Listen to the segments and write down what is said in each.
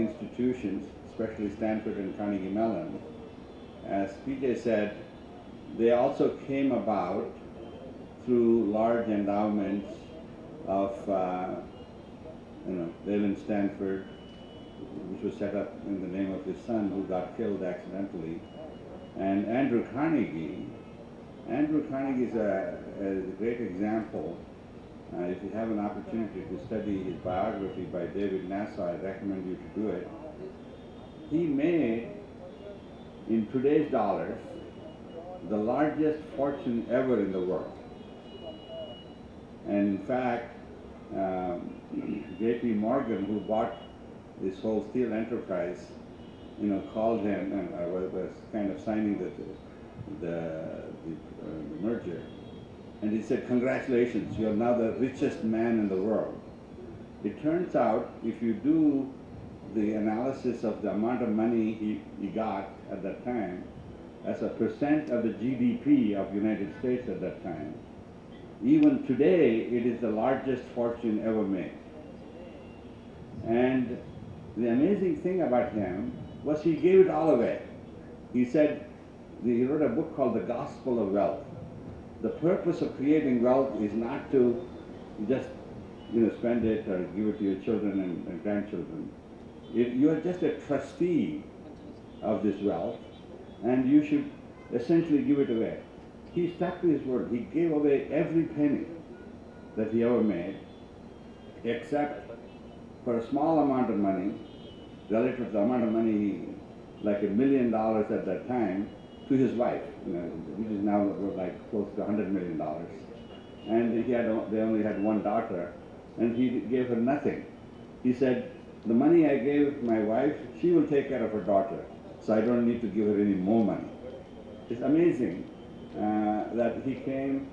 institutions, especially Stanford and Carnegie Mellon, as PJ said, they also came about through large endowments of, Leland Stanford, which was set up in the name of his son who got killed accidentally, and Andrew Carnegie. Andrew Carnegie is a great example. If you have an opportunity to study his biography by David Nassau, I recommend you to do it. He made, in today's dollars, the largest fortune ever in the world. And in fact, J.P. Morgan, who bought this whole steel enterprise, called him and was kind of signing the merger. And he said, "Congratulations, you're now the richest man in the world." It turns out, if you do the analysis of the amount of money he got at that time, as a percent of the GDP of the United States at that time, even today, it is the largest fortune ever made. And the amazing thing about him was he gave it all away. He said, he wrote a book called The Gospel of Wealth. The purpose of creating wealth is not to just spend it or give it to your children and grandchildren. You are just a trustee of this wealth, and you should essentially give it away. He stuck to his word. He gave away every penny that he ever made, except for a small amount of money, relative to the amount of money, like $1 million at that time, to his wife, which is now like close to $100 million. And they only had one daughter, and he gave her nothing. He said, "The money I gave my wife, she will take care of her daughter, so I don't need to give her any more money." It's amazing that he came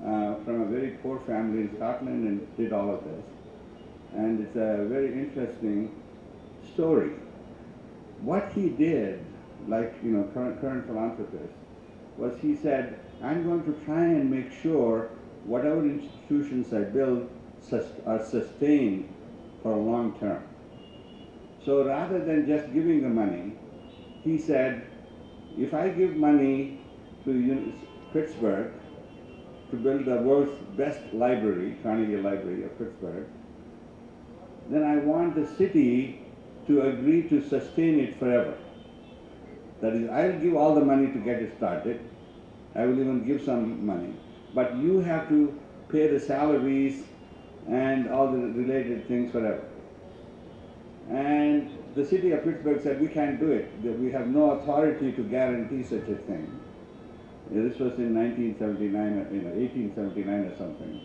from a very poor family in Scotland and did all of this. And it's a very interesting story. What he did, like current philanthropist, was he said, "I'm going to try and make sure whatever institutions I build are sustained for a long term." So rather than just giving the money, he said, if I give money to Pittsburgh to build the world's best library, Carnegie Library of Pittsburgh, then I want the city to agree to sustain it forever. That is, I'll give all the money to get it started. I will even give some money. But you have to pay the salaries and all the related things forever. And the city of Pittsburgh said, "We can't do it. We have no authority to guarantee such a thing." This was in 1879 or something.